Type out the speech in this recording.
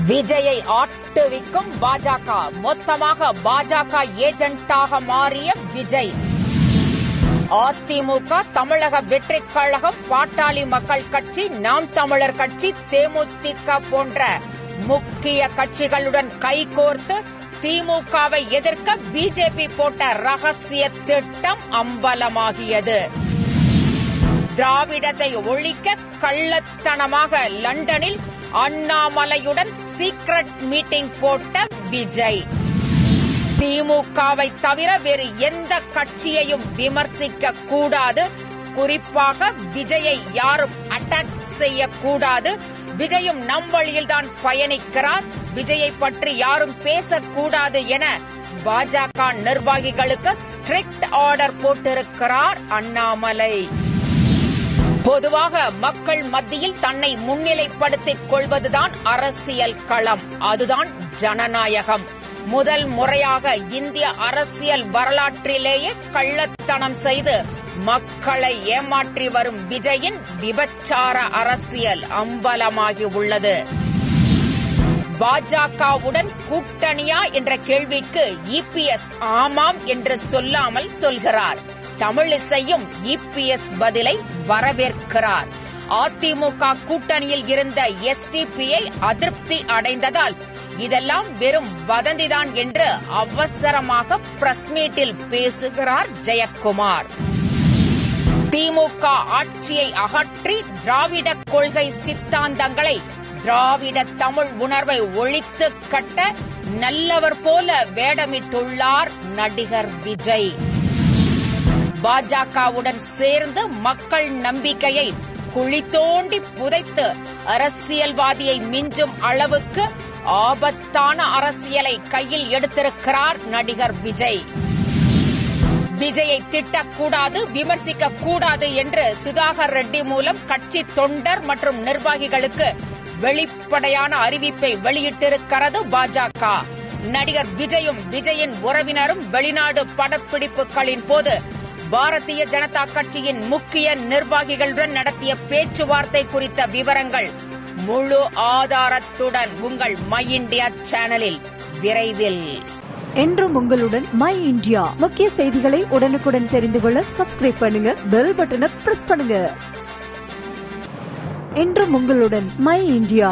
விஜயை ஆட்டுவிக்கும் பாஜக, மொத்தமாக பாஜக ஏஜென்ட்டாக மாறிய விஜய். அதிமுக, தமிழக வெற்றிக் கழகம், பாட்டாளி மக்கள் கட்சி, நாம் தமிழர் கட்சி, தேமுதிக போன்ற முக்கிய கட்சிகளுடன் கைகோர்த்து திமுகவை எதிர்க்க பிஜேபி போட்ட ரகசிய திட்டம் அம்பலமாகியது. திராவிடத்தை ஒழிக்க கள்ளத்தனமாக லண்டனில் அண்ணாமலையுடன் சீக்ரெட் மீட்டிங் போட்ட விஜய். திமுகவை தவிர வேறு எந்த கட்சியையும் விமர்சிக்க கூடாது, குறிப்பாக விஜயை யாரும் அட்டாக் செய்யக்கூடாது, விஜயும் நம் வழியில்தான் பயணிக்கிறார், விஜயை பற்றி யாரும் பேசக்கூடாது என பாஜக நிர்வாகிகளுக்கு ஸ்ட்ரிக்ட் ஆர்டர் போட்டிருக்கிறார் அண்ணாமலை. பொதுவாக மக்கள் மத்தியில் தன்னை முன்னிலைப்படுத்திக் கொள்வதுதான் அரசியல் களம், அதுதான் ஜனநாயகம். முதல் முறையாக இந்திய அரசியல் வரலாற்றிலேயே கள்ளத்தனம் செய்து மக்களை ஏமாற்றி வரும் விஜயின் விபச்சார அரசியல் அம்பலமாகி உள்ளது. பாஜகவுடன் கூட்டணியா என்ற கேள்விக்கு இபிஎஸ் ஆமாம் என்று சொல்லாமல் சொல்கிறார். தமிழிசையும் இபிஎஸ் பதிலை வரவேற்கிறார். அதிமுக கூட்டணியில் இருந்த எஸ்டிபிஐ அதிருப்தி அடைந்ததால் இதெல்லாம் வெறும் வதந்திதான் என்று அவசரமாக பிரஸ் மீட்டில் பேசுகிறார் ஜெயக்குமார். திமுக ஆட்சியை அகற்றி திராவிட கொள்கை சித்தாந்தங்களை, திராவிட தமிழ் உணர்வை ஒழித்து கட்ட நல்லவர் போல வேடமிட்டுள்ளார் நடிகர் விஜய். பாஜகவுடன் சேர்ந்து மக்கள் நம்பிக்கையை குழி தோண்டி புதைத்து அரசியல்வாதியை மிஞ்சும் அளவுக்கு ஆபத்தான அரசியலை கையில் எடுத்திருக்கிறார் நடிகர் விஜய். விஜயை திட்டக்கூடாது, விமர்சிக்க கூடாது என்று சுதாகர் ரெட்டி மூலம் கட்சி தொண்டர் மற்றும் நிர்வாகிகளுக்கு வெளிப்படையான அறிவிப்பை வெளியிட்டிருக்கிறது பாஜக. நடிகர் விஜயும் விஜயின் உறவினரும் வெளிநாடு படப்பிடிப்புகளின் போது பாரதிய ஜனதா கட்சியின் முக்கிய நிர்வாகிகளுடன் நடத்திய பேச்சுவார்த்தை குறித்த விவரங்கள் முழு ஆதாரத்துடன் உங்கள் மை இண்டியா சேனலில் விரைவில். என்றும் உங்களுடன் மை இண்டியா. முக்கிய செய்திகளை உடனுக்குடன் தெரிந்து கொள்ள சப்ஸ்கிரைப் பண்ணுங்க, பெல் பட்டனை பிரஸ் பண்ணுங்க. என்றும் உங்களுடன் மை இண்டியா.